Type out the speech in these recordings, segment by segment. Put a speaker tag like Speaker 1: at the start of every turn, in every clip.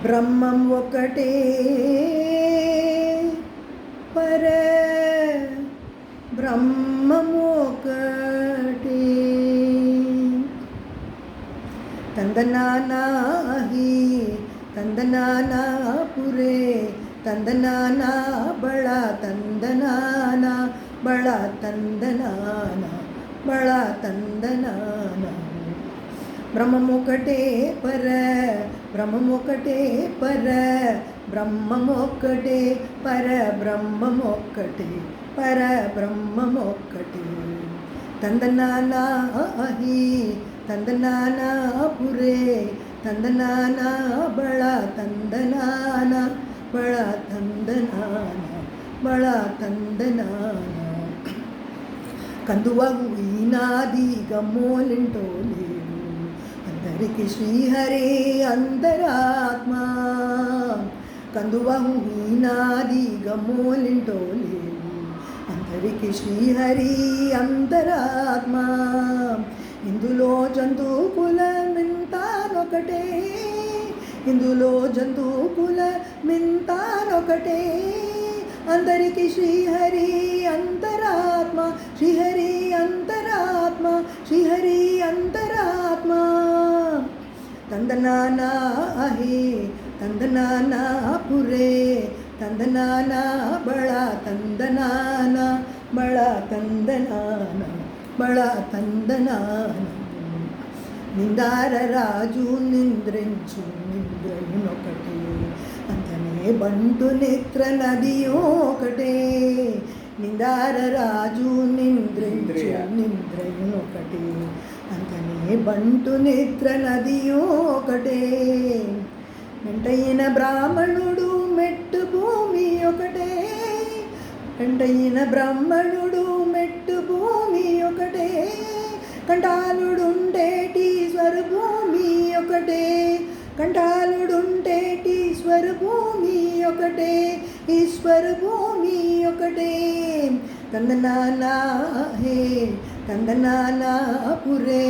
Speaker 1: బ్రహ్మం ఒకటే పర బ్రహ్మం ఒకటే తందనానాహి తందనానా పురే తందనానా బళ తందనానా బళ తందనానా బళ తందనానా బ్రహ్మమొకటే పర బ్రహ్మమొకటే పర బ్రహ్మమొకటే పర బ్రహ్మమొకటే పర బ్రహ్మమొకటే తందనానాహి తందనానా పురే తందనానా బళ తందనానా బళ తందనానా బళ తందనానా కందువగు ఈనాది గమ్మోలింటో లేడు అందరికి శ్రీహరే అంతరాత్మ కందువగు ఈనాది గమ్మోలింటో లేడు అందరికి శ్రీహరి అంతరాత్మ ఇందులో జంతుకుల మింతానొకటే ఇందులో జంతుకుల మింతానొకటే అందరికి శ్రీహరి అంతరాత్మ శ్రీహరి అంతరాత్మ శ్రీహరి అంతరాత్మ తందనానా అహి తందనానా పురే తందనానా బళ తందనానా బళ తందనానా బళ తందనానా నిందార రాజు నింద్రించు నింద్రయునొకటే అంతనే బంటు నేత్ర నది ఒకటే నిందార రాజు నింద్రించు నింద్రయునొకటే అంతనే బంటు నేత్ర నది ఒకటే వెంటైన బ్రాహ్మణుడు మెట్టు భూమి ఒకటే వెంటైన బ్రాహ్మణుడు మెట్టు భూమి ఒకటే కంఠాలుడుండేటి స్వరభూమి ఒకటే కంఠాలుడుండేటి స్వరభూమి ఒకటే ఈశ్వర భూమి ఒకటే తందనానా హే తందనానా పురే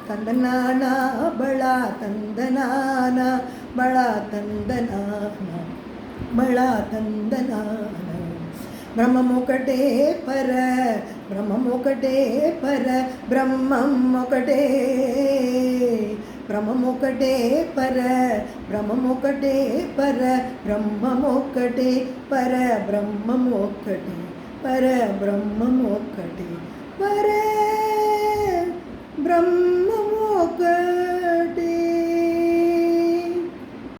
Speaker 1: తందనానా బళ తందనానా బళ తందనానా బళ తందనానా బ్రహ్మమొకటే పర బ్రహ్మమొకటే పర బ్రహ్మమొకటే బ్రహ్మమొకటే పర బ్రహ్మమొకటే పర బ్రహ్మమొకటే పర బ్రహ్మమొకటే పర బ్రహ్మమొకటే పర బ్రహ్మ